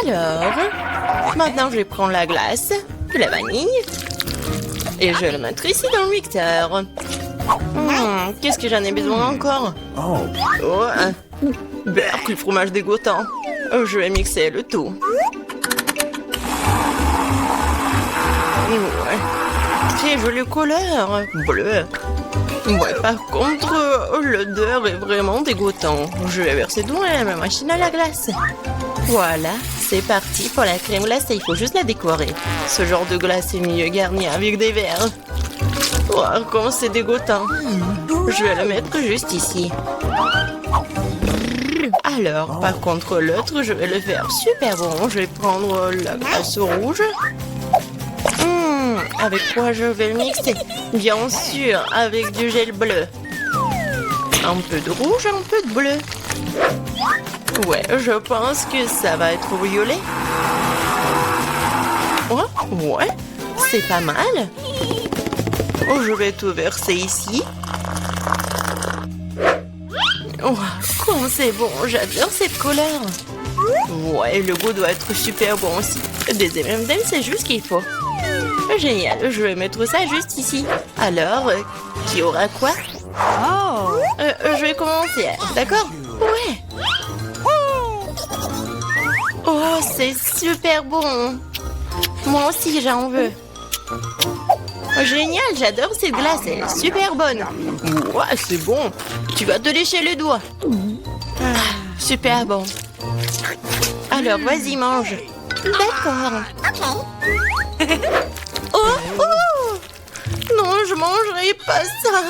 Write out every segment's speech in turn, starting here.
Alors, maintenant je vais prendre la glace, de la vanille, et je vais le mettre ici dans le mixeur. Qu'est-ce que j'en ai besoin encore? Berk, le fromage dégoûtant. Je vais mixer le tout. Ouais. Très joli couleur, bleu. Ouais, par contre, l'odeur est vraiment dégoûtante. Je vais verser dans ma machine à la glace. Voilà, c'est parti pour la crème glacée. Il faut juste la décorer. Ce genre de glace est mieux garni avec des verres. Oh, comme c'est dégoûtant. Je vais le mettre juste ici. Alors, par contre, l'autre, je vais le faire super bon. Je vais prendre la glace rouge. Avec quoi je vais le mixer? Bien sûr, avec du gel bleu. Un peu de rouge, un peu de bleu. Ouais, je pense que ça va être violet. Oh, ouais, c'est pas mal. Oh, je vais tout verser ici. Oh, comme c'est bon, j'adore cette couleur. Ouais, le goût doit être super bon aussi. Des M&M's, c'est juste ce qu'il faut. Génial, je vais mettre ça juste ici. Alors, qui aura quoi? Je vais commencer, d'accord? Ouais. Oh, c'est super bon. Moi aussi, j'en veux. Génial, j'adore cette glace, elle est super bonne. Ouais, c'est bon. Tu vas te lécher les doigts. Super bon. Alors, vas-y, mange. D'accord. Oh! Non, je mangerai pas ça.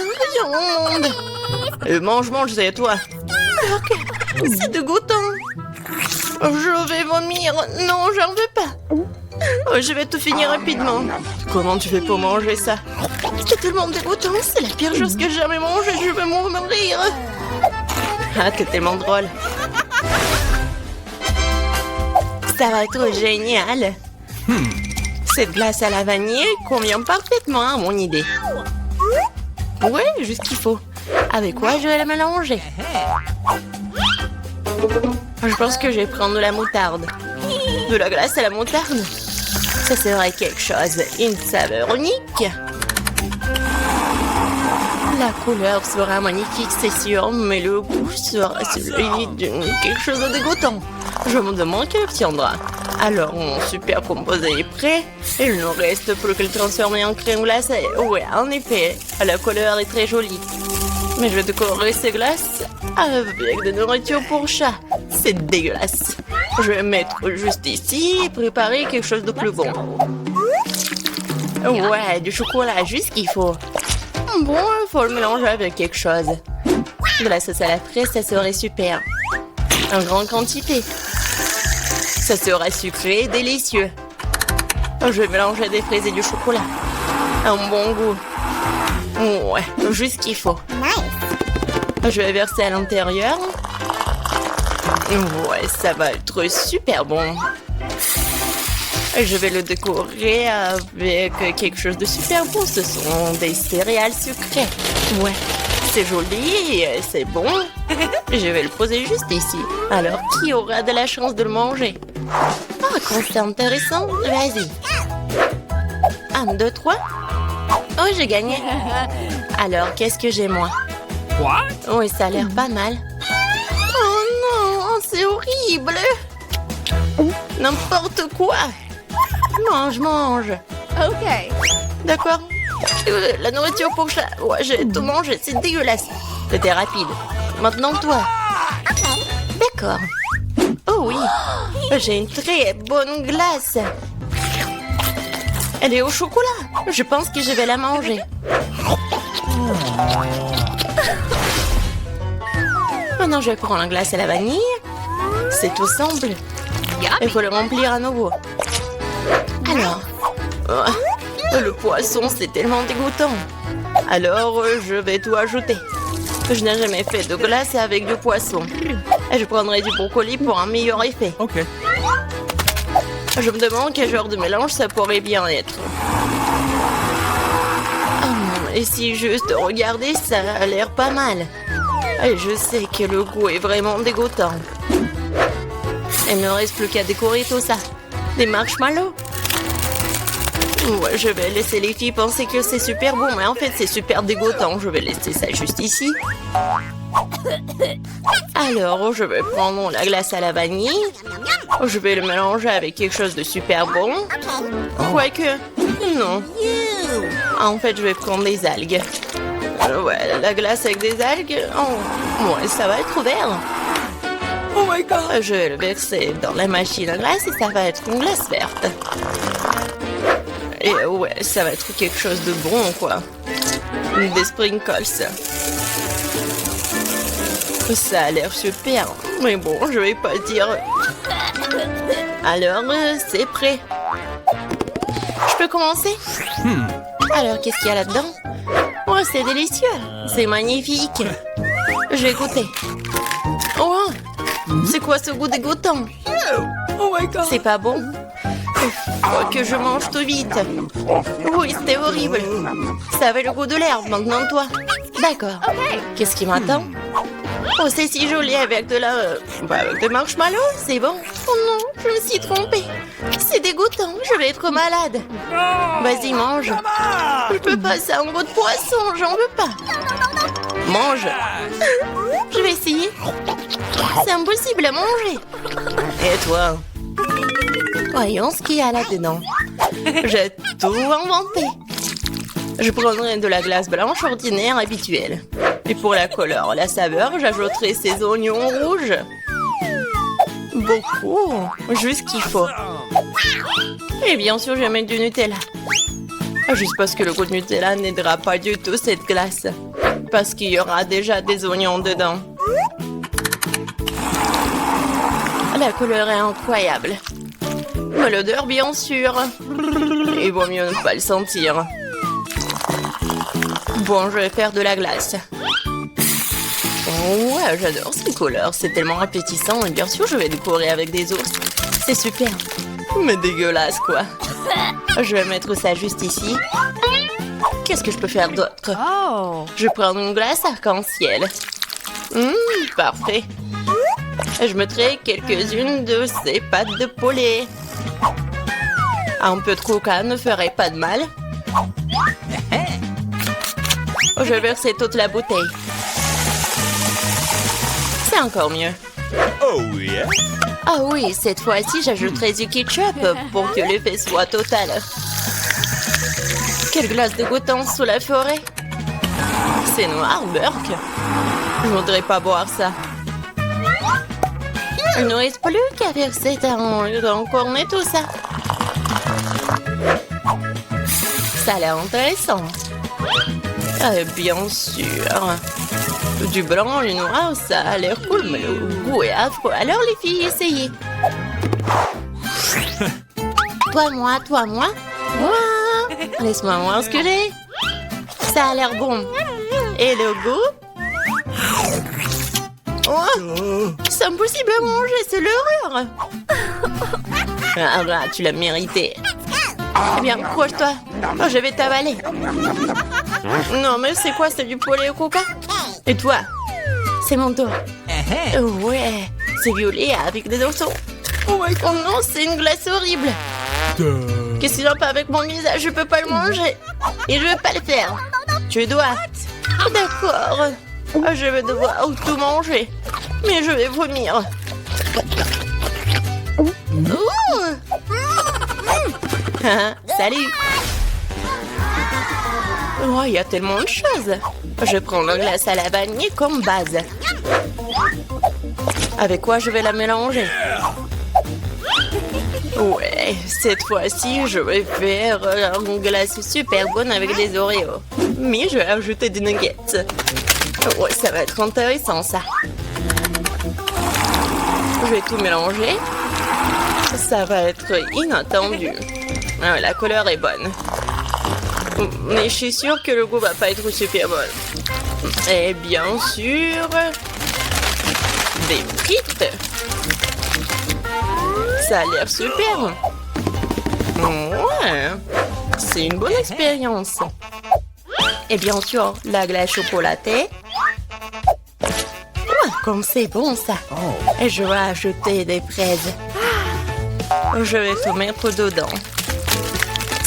Mange, c'est à toi. Ok, c'est dégoûtant. Je vais vomir. Non, j'en veux pas. Je vais tout finir rapidement. Comment tu fais pour manger ça? C'est tellement dégoûtant. C'est la pire chose que j'ai jamais mangée. Je vais mourir. Ah, t'es tellement drôle. Ça va être génial. Cette glace à la vanille convient parfaitement à mon idée. Ouais, juste ce qu'il faut. Avec quoi je vais la mélanger? Je pense que je vais prendre de la moutarde. De la glace à la moutarde? Ça serait quelque chose. Une saveur unique. La couleur sera magnifique, c'est sûr, mais le goût sera celui de quelque chose de dégoûtant. Je me demande qui obtiendra. Alors, mon super composé est prêt. Il ne reste plus que le transformer en crème glacée. Ouais, en effet, la couleur est très jolie. Mais je vais décorer ces glaces avec de nourriture pour chat. C'est dégueulasse. Je vais mettre juste ici et préparer quelque chose de plus bon. Ouais, du chocolat, juste ce qu'il faut. Bon, il faut le mélanger avec quelque chose. De la sauce à la fraise, ça serait super. En grande quantité. Ça sera sucré et délicieux. Je vais mélanger des fraises et du chocolat. Un bon goût. Ouais, juste ce qu'il faut. Je vais verser à l'intérieur. Ouais, ça va être super bon. Je vais le décorer avec quelque chose de super bon. Ce sont des céréales sucrées. Ouais, c'est joli et c'est bon. Je vais le poser juste ici. Alors, qui aura de la chance de le manger? Ah, quand c'est intéressant, vas-y. 1, 2, 3. Oh, j'ai gagné. Alors, qu'est-ce que j'ai, moi? Oui, ça a l'air pas mal. Oh non, c'est horrible. N'importe quoi. Mange. Okay. D'accord. La nourriture pour chat. Ouais, j'ai tout mangé, c'est dégueulasse. C'était rapide. Maintenant, toi. D'accord. Oh oui, j'ai une très bonne glace. Elle est au chocolat. Je pense que je vais la manger. Maintenant, je vais prendre la glace à la vanille. C'est tout simple. Il faut le remplir à nouveau. Alors, le poisson, c'est tellement dégoûtant. Alors, je vais tout ajouter. Je n'ai jamais fait de glace avec du poisson. Et je prendrai du brocoli pour un meilleur effet. Ok. Je me demande quel genre de mélange ça pourrait bien être. Et si juste regarder, ça a l'air pas mal. Et je sais que le goût est vraiment dégoûtant. Il ne reste plus qu'à décorer tout ça. Des marshmallows. Ouais, je vais laisser les filles penser que c'est super bon, mais en fait, c'est super dégoûtant. Je vais laisser ça juste ici. Alors, je vais prendre la glace à la vanille. Je vais le mélanger avec quelque chose de super bon. Quoique, non. En fait, je vais prendre des algues. Ouais, la glace avec des algues, oh, ouais, ça va être vert. Oh my god! Je vais le verser dans la machine à glace et ça va être une glace verte. Et ouais, ça va être quelque chose de bon, quoi. Des sprinkles. Ça a l'air super. Mais bon, je vais pas le dire. Alors, c'est prêt. Je peux commencer? Alors, qu'est-ce qu'il y a là-dedans? Oh, c'est délicieux. C'est magnifique. Je vais goûter. Oh, c'est quoi ce goût dégoûtant? Oh my god. C'est pas bon? Faut que je mange tout vite. Oui, c'était horrible. Ça avait le goût de l'herbe, maintenant toi. D'accord. Qu'est-ce qui m'attend? Oh, c'est si joli avec de la... avec des marshmallows, c'est bon. Oh non, je me suis trompée. C'est dégoûtant, je vais être malade. Vas-y, mange. Je peux pas, c'est un goût de poisson, j'en veux pas. Mange. Je vais essayer. C'est impossible à manger. Et toi? Voyons ce qu'il y a là-dedans. J'ai tout inventé. Je prendrai de la glace blanche ordinaire habituelle. Et pour la couleur, la saveur, j'ajouterai ces oignons rouges. Beaucoup. Juste ce qu'il faut. Et bien sûr, je vais mettre du Nutella. Juste parce que le goût de Nutella n'aidera pas du tout cette glace. Parce qu'il y aura déjà des oignons dedans. La couleur est incroyable. Mais l'odeur, bien sûr. Il vaut mieux ne pas le sentir. Bon, je vais faire de la glace. Oh, ouais, j'adore ces couleurs. C'est tellement appétissant. Et bien sûr, je vais décorer avec des ours. C'est super. Mais dégueulasse, quoi. Je vais mettre ça juste ici. Qu'est-ce que je peux faire d'autre? Je vais prendre une glace arc-en-ciel. Parfait. Je mettrai quelques-unes de ces pâtes de poulet. Un peu de coca ne ferait pas de mal. Je vais verser toute la bouteille. C'est encore mieux. Oh yeah. Ah oui, cette fois-ci, j'ajouterai du ketchup pour que l'effet soit total. Quelle glace dégoûtante sous la forêt. C'est noir, Burke. Je voudrais pas boire ça. Il ne reste plus qu'à verser dans cornet tout ça. Ça a l'air intéressant. Bien sûr. Du blanc, du noir, ça a l'air cool, mais le goût est affreux. Alors les filles, essayez. Toi, moi. Moi. Laisse-moi voir ce que j'ai. Ça a l'air bon. Et le goût? Oh, c'est impossible à manger, c'est l'horreur. Ah là, tu l'as mérité. Eh bien, couche-toi. Oh, je vais t'avaler. Non, mais c'est quoi? C'est du poulet au coca? Et toi? C'est mon tour. Ouais, c'est violet avec des dessous. Oh non, c'est une glace horrible. Qu'est-ce qu'il y a pas avec mon visage? Je peux pas le manger. Et je veux pas le faire. Tu dois. D'accord. Je vais devoir tout manger. Mais je vais vomir. Salut. Oh, il y a tellement de choses. Je prends la glace à la vanille comme base. Avec quoi je vais la mélanger? Ouais, cette fois-ci, je vais faire une glace super bonne avec des Oreos. Mais je vais ajouter des nuggets. Ouais, ça va être intéressant, ça. Je vais tout mélanger. Ça va être inattendu. Ah, la couleur est bonne. Mais je suis sûre que le goût va pas être super bon. Et bien sûr... des frites. Ça a l'air super. Ouais. C'est une bonne expérience. Et bien sûr, la glace chocolatée. Ouais, comme c'est bon ça. Et je vais ajouter des fraises. Je vais tout mettre dedans.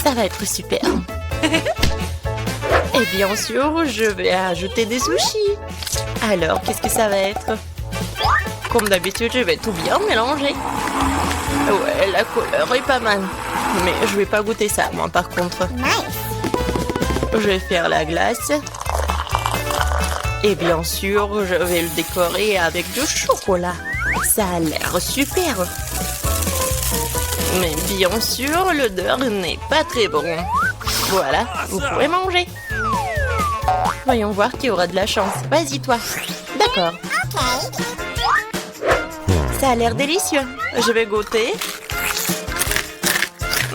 Ça va être super. Et bien sûr, je vais ajouter des sushis. Alors, qu'est-ce que ça va être? Comme d'habitude, je vais tout bien mélanger. Ouais, la couleur est pas mal. Mais je vais pas goûter ça, moi, par contre. Je vais faire la glace. Et bien sûr, je vais le décorer avec du chocolat. Ça a l'air super. Mais bien sûr, l'odeur n'est pas très bon. Voilà, vous pouvez manger. Voyons voir qui aura de la chance. Vas-y, toi. D'accord. Ça a l'air délicieux. Je vais goûter.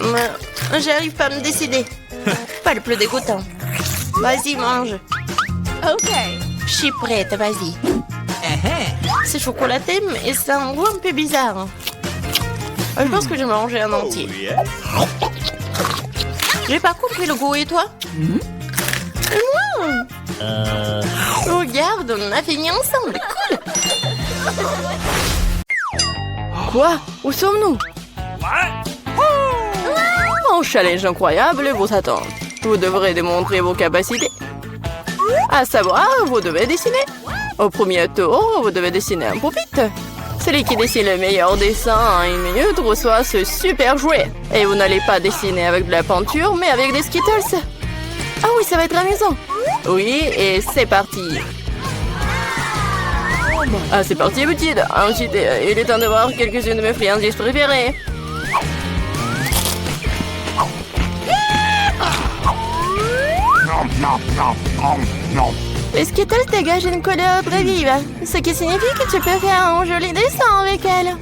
Mais j'arrive pas à me décider. Pas le plus dégoûtant. Vas-y, mange. Ok. Je suis prête, vas-y. C'est chocolaté, mais ça a un goût un peu bizarre. Je pense que je vais manger un entier. J'ai pas compris le goût, et toi? Regarde, on a fini ensemble, cool. Quoi? Où sommes-nous? Un challenge incroyable vous attend. Vous devrez démontrer vos capacités. À savoir, vous devez dessiner. Au premier tour, vous devez dessiner un pupitre. Celui qui dessine le meilleur dessin en 1 minute reçoit ce super jouet. Et vous n'allez pas dessiner avec de la peinture, mais avec des Skittles. Ah oui, ça va être amusant. Oui, et c'est parti. Ah, c'est parti, petite. Ensuite, il est temps de voir quelques-unes de mes friandises préférées. Les Skittles dégagent une couleur très vive, ce qui signifie que tu peux faire un joli dessin avec elles.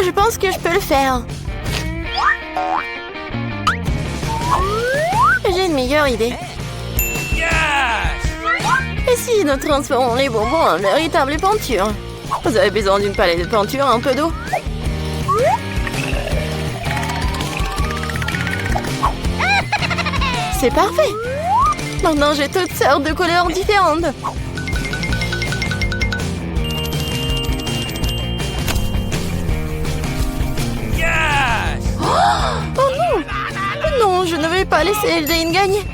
Je pense que je peux le faire. J'ai une meilleure idée. Et si nous transformons les bonbons en véritable peinture? Vous avez besoin d'une palette de peinture, un peu d'eau. C'est parfait. Maintenant, j'ai toutes sortes de couleurs différentes. Oh non! Non, je ne vais pas laisser Jane gagner.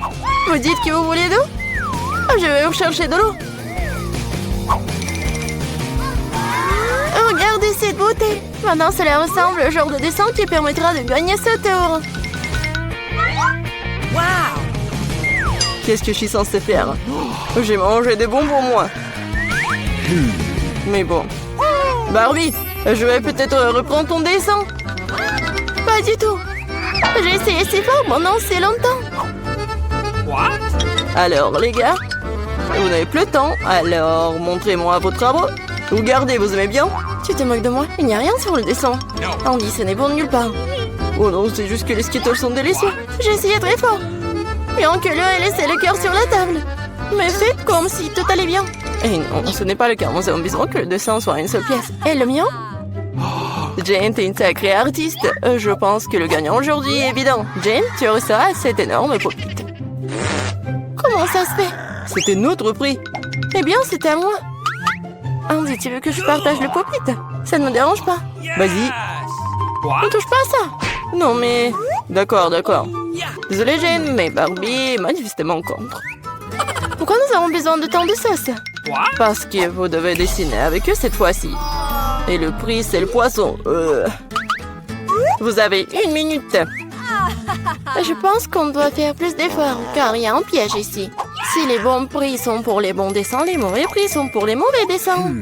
Vous dites que vous voulez d'eau? Je vais vous chercher de l'eau. Regardez cette beauté. Maintenant, cela ressemble au genre de dessin qui permettra de gagner ce tour. Qu'est-ce que je suis censée faire? J'ai mangé des bonbons, moi. Mais bon. Barbie, je vais peut-être reprendre ton dessin. Pas du tout. J'ai essayé si fort pendant si longtemps. Alors, les gars, vous n'avez plus le temps, alors montrez-moi vos travaux. Vous gardez, vous aimez bien? Tu te moques de moi? Il n'y a rien sur le dessin. Andy, ce n'est bon de nulle part. Oh non, c'est juste que les Skittles sont délicieux. J'ai essayé très fort. Bien que l'un ait laissé le cœur sur la table. Mais faites comme si tout allait bien. Et non, ce n'est pas le cas. Nous avons besoin que le dessin soit une seule pièce. Et le mien? Jane, t'es une sacrée artiste. Je pense que le gagnant aujourd'hui est évident. Jane, tu reçois cet énorme pupitre. Comment ça se fait? C'était notre prix. Eh bien, c'était à moi. Andy, tu veux que je partage le pupitre? Ça ne me dérange pas. Vas-y. Ne touche pas à ça. Non, mais... D'accord. Désolée, Jane, mais Barbie est manifestement contre. Pourquoi nous avons besoin de tant de sauce? Parce que vous devez dessiner avec eux cette fois-ci. Et le prix, c'est le poisson. Vous avez 1 minute. Je pense qu'on doit faire plus d'efforts, car il y a un piège ici. Si les bons prix sont pour les bons dessins, les mauvais prix sont pour les mauvais dessins.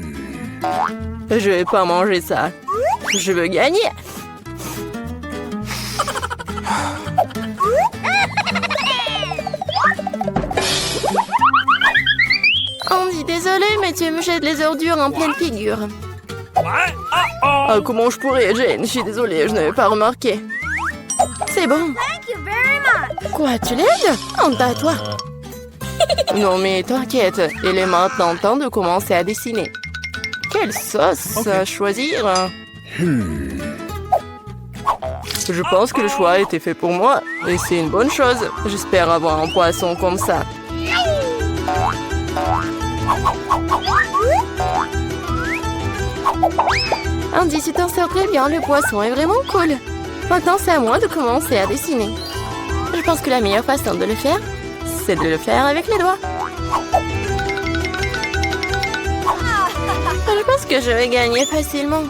Je vais pas manger ça. Je veux gagner. Andy, désolé, mais tu me jettes les ordures en pleine figure. Ah, comment je pourrais, Jane? Je suis désolée, je n'avais pas remarqué. C'est bon. Quoi, tu l'aides? Honte à toi. Non, mais t'inquiète, il est maintenant temps de commencer à dessiner. Quelle sauce choisir? Je pense que le choix a été fait pour moi, et c'est une bonne chose. J'espère avoir un poisson comme ça. Andy, tu t'en sors très bien, le poisson est vraiment cool. Maintenant, c'est à moi de commencer à dessiner. Je pense que la meilleure façon de le faire, c'est de le faire avec les doigts. Je pense que je vais gagner facilement.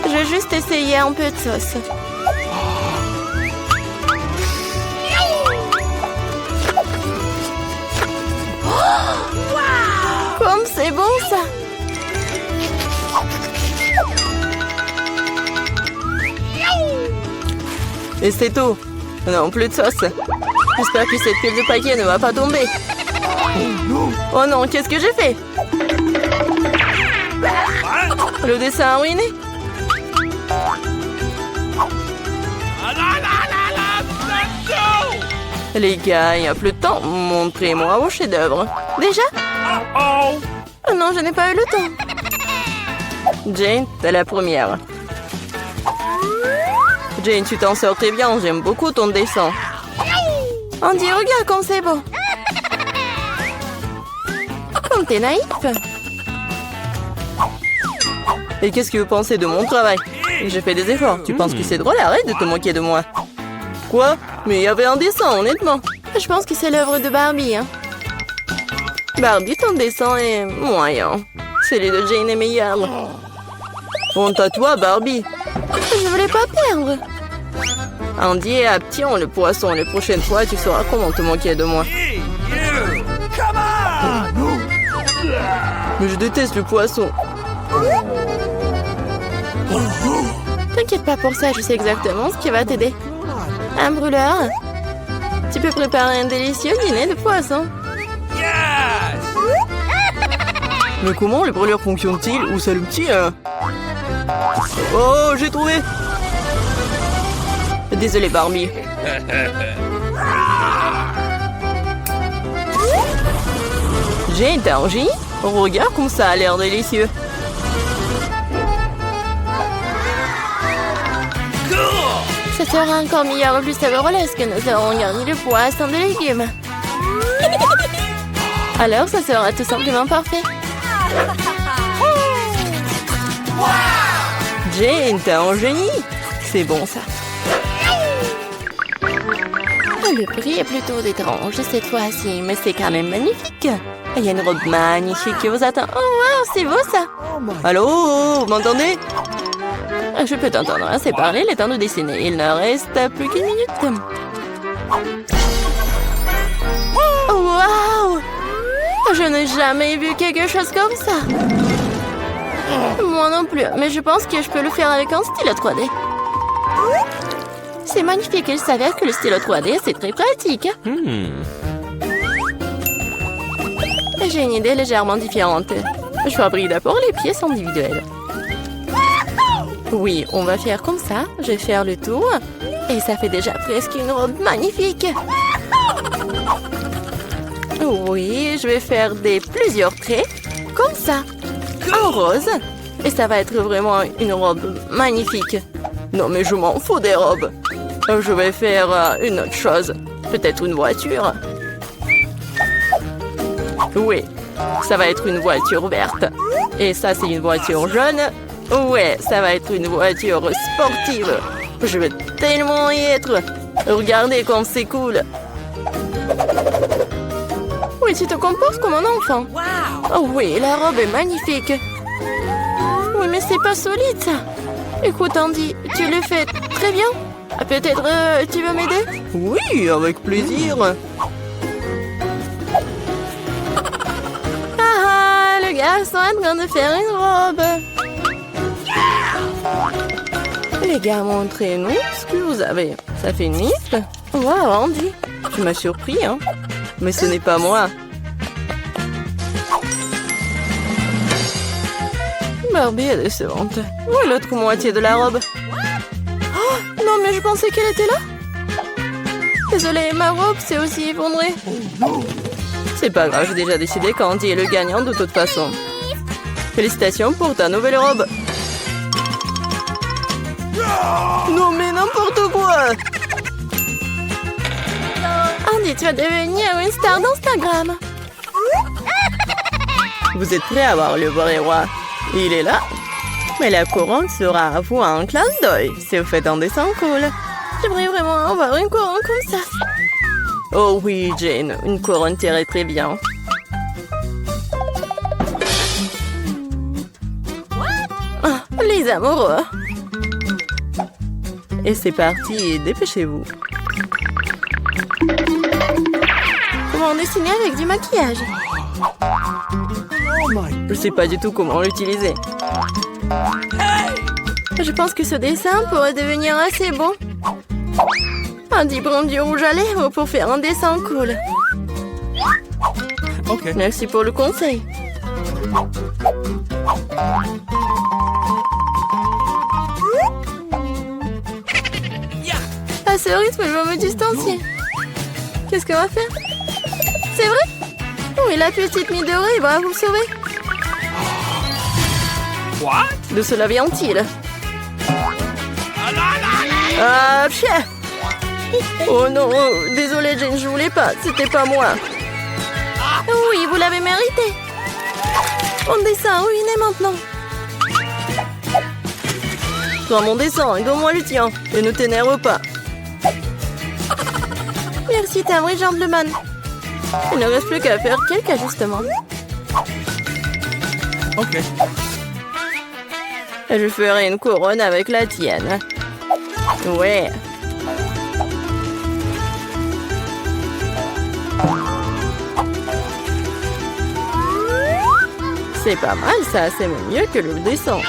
Je vais juste essayer un peu de sauce. Comme c'est bon ça! Et c'est tout. Non, plus de sauce. J'espère que cette pile de paquets ne va pas tomber. Oh non, qu'est-ce que j'ai fait? Le dessin a ruiné. Les gars, il n'y a plus de temps. Montrez-moi vos chefs-d'œuvre. Déjà? Oh non, je n'ai pas eu le temps. Jane, t'es la première. Jane, tu t'en sors très bien. J'aime beaucoup ton dessin. Andy, regarde comme c'est beau. Comme t'es naïf. Et qu'est-ce que vous pensez de mon travail? J'ai fait des efforts. Tu penses que c'est drôle? Arrête de te moquer de moi. Quoi? Mais il y avait un dessin, honnêtement. Je pense que c'est l'œuvre de Barbie. Hein. Barbie, ton dessin est moyen. Celui de Jane est meilleur. Honte à toi, Barbie. Je voulais pas perdre. Andy et Aption, le poisson. La prochaine fois, tu sauras comment te moquer de moi. Mais je déteste le poisson. T'inquiète pas pour ça, je sais exactement ce qui va t'aider. Un brûleur. Tu peux préparer un délicieux dîner de poisson. Mais comment les brûleurs fonctionnent-ils? Où s'allument-ils? Oh, j'ai trouvé. Désolé, Barbie. J'ai été en génie. Regarde comme ça a l'air délicieux. Ça sera encore meilleur et plus savoureux lorsque nous aurons garni le poisson de légumes. Alors, ça sera tout simplement parfait. Jane, t'es un génie. C'est bon, ça. Le prix est plutôt étrange cette fois-ci, mais c'est quand même magnifique. Il y a une robe magnifique qui vous attend. Oh, wow, c'est beau, ça. Allô, vous m'entendez? Je peux t'entendre, hein, c'est parler, il est temps de dessiner. Il ne reste plus qu'une minute. Wow! Je n'ai jamais vu quelque chose comme ça. Moi non plus, mais je pense que je peux le faire avec un stylo 3D. C'est magnifique, il s'avère que le stylo 3D, c'est très pratique. J'ai une idée légèrement différente. Je fabrique d'abord les pièces individuelles. Oui, on va faire comme ça. Je vais faire le tour. Et ça fait déjà presque une robe magnifique. Oui, je vais faire plusieurs traits. Comme ça. En rose. Et ça va être vraiment une robe magnifique. Non, mais je m'en fous des robes. Je vais faire une autre chose. Peut-être une voiture. Oui, ça va être une voiture verte. Et ça, c'est une voiture jaune. Ouais, ça va être une voiture sportive. Je vais tellement y être. Regardez comme c'est cool. Oui, tu te comportes comme un enfant. Oh oui, la robe est magnifique. Oui, mais c'est pas solide, ça. Écoute, Andy, tu le fais très bien. Peut-être tu veux m'aider? Oui, avec plaisir. Ah, le garçon est en train de faire une robe. Les gars, montrez-nous ce que vous avez. Ça fait une liste. Wow, Andy, tu m'as surpris, hein? Mais ce n'est pas moi. Barbie est décevante. Où est l'autre moitié de la robe? Oh, non, mais je pensais qu'elle était là. Désolée, ma robe s'est aussi effondrée. C'est pas grave, j'ai déjà décidé qu'Andy est le gagnant de toute façon. Félicitations pour ta nouvelle robe. Non, mais n'importe quoi. Andy, tu vas devenir une star d'Instagram. Vous êtes prêts à voir le vrai roi? Il est là. Mais la couronne sera à vous en clin d'œil si vous faites un dessin cool. J'aimerais vraiment avoir une couronne comme ça. Oh oui, Jane, une couronne t'irait très bien. Ah, les amoureux. Et c'est parti, dépêchez-vous. Comment dessiner avec du maquillage? Je sais pas du tout comment l'utiliser. Je pense que ce dessin pourrait devenir assez bon. Un petit brin du rouge à lèvres pour faire un dessin cool. Ok. Merci pour le conseil. À ce rythme, je vais me distancier. Qu'est-ce qu'on va faire? C'est vrai? Oui, la petite Midori va vous sauver. What? De cela vient-il? Ah, chien! Oh non, désolé Jane, je voulais pas, c'était pas moi. Oui, vous l'avez mérité. Mon dessin ruiné maintenant. Prends mon dessin et donne-moi le tien. Et ne t'énerve pas. Merci, t'es un vrai gentleman. Il ne reste plus qu'à faire quelques ajustements. Ok. Je ferai une couronne avec la tienne. Ouais. C'est pas mal ça, c'est mieux que le dessin.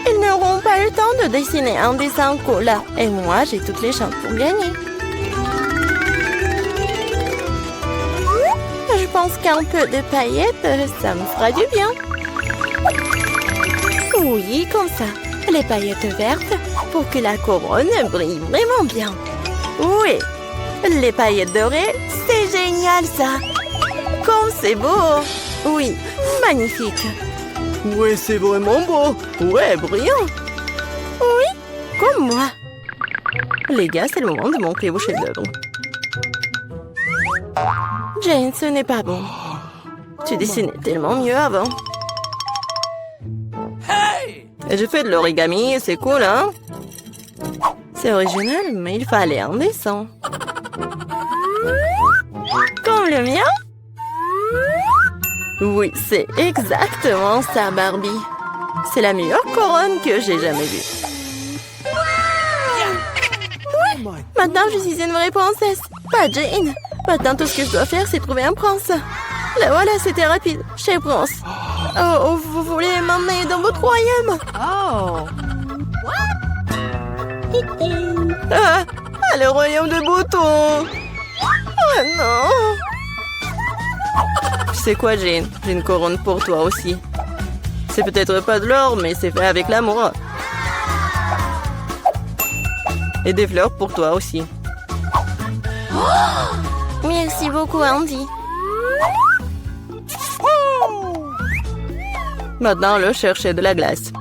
Ils n'auront pas le temps de dessiner un dessin cool. Et moi, j'ai toutes les chances pour gagner. Je pense qu'un peu de paillettes, ça me fera du bien. Oui, comme ça. Les paillettes vertes pour que la couronne brille vraiment bien. Oui, les paillettes dorées, c'est génial ça. Comme c'est beau. Oui, magnifique. Ouais, c'est vraiment beau. Ouais, brillant. Oui, comme moi. Les gars, c'est le moment de montrer vos chefs-d'œuvre. Jane, ce n'est pas bon. Tu dessinais tellement mieux avant. Et je fais de l'origami, c'est cool, hein? C'est original, mais il fallait un dessin. Comme le mien? Oui, c'est exactement ça, Barbie. C'est la meilleure couronne que j'ai jamais vue. Oui, maintenant je suis une vraie princesse, pas Jane. Maintenant, tout ce que je dois faire, c'est trouver un prince. Là, voilà, c'était rapide. Chez Prince. Oh, vous voulez m'emmener dans votre royaume? Oh. Ah, le royaume de Bouton. Oh non. Tu sais quoi, Jane? J'ai une couronne pour toi aussi. C'est peut-être pas de l'or, mais c'est fait avec l'amour. Et des fleurs pour toi aussi. Oh, merci beaucoup, Andy. Maintenant, le chercher de la glace.